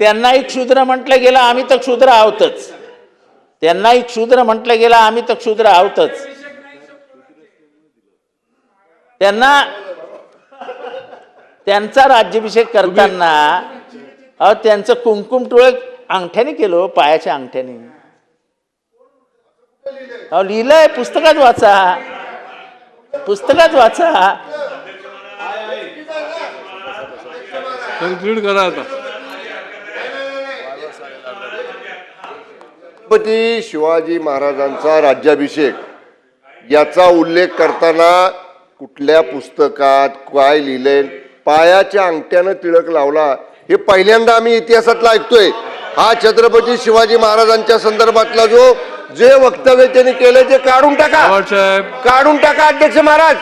त्यांनाही क्षुद्र म्हटलं गेलं, आम्ही तर क्षुद्र आहोतच. त्यांनाही क्षुद्र म्हटलं गेलं, आम्ही तर क्षुद्र आहोतच. त्यांचा राज्याभिषेक करताना त्यांचं कुंकुम टोळे अंगठ्याने केलं, पायाच्या अंगठ्याने. लिहिलंय, पुस्तकात वाचा, पुस्तकात वाचा. कन्क्लूड करा आता. छत्रपती शिवाजी महाराजांचा राज्याभिषेक याचा उल्लेख करताना कुठल्या पुस्तकात काय लिहिलंय, पायाच्या अंगठ्यानं टिळक लावला, हे पहिल्यांदा आम्ही इतिहासातला ऐकतोय. हा छत्रपती शिवाजी महाराजांच्या संदर्भातला जे वक्तव्य त्यांनी केले ते काढून टाका, काढून टाका अध्यक्ष महाराज,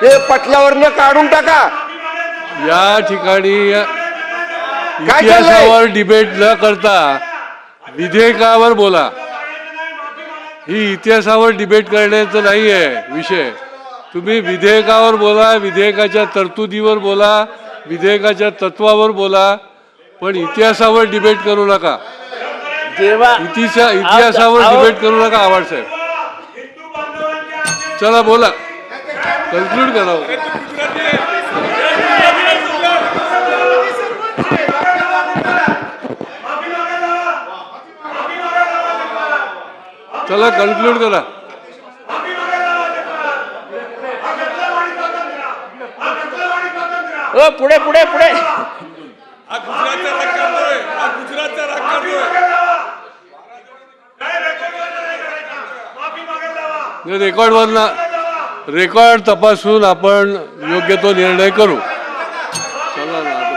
ते पटलावरनं काढून टाका. या ठिकाणी इतिहासावर डिबेट न करता विधेयकावर बोला. ही इतिहासावर डिबेट करण्याचं नाही आहे विषय. तुम्ही विधेयकावर बोला, विधेयकाच्या तरतुदीवर बोला, विधेयकाच्या तत्वावर बोला, पण इतिहासावर डिबेट करू नका. जेव्हा इतिहासावर डिबेट करू नका. आवाड साहेब, चला बोला, कन्क्लूड करा. चला कन्क्लूड करा. पुढे पुढे पुढे. रेकॉर्ड तपासून आपण योग्य तो निर्णय करू.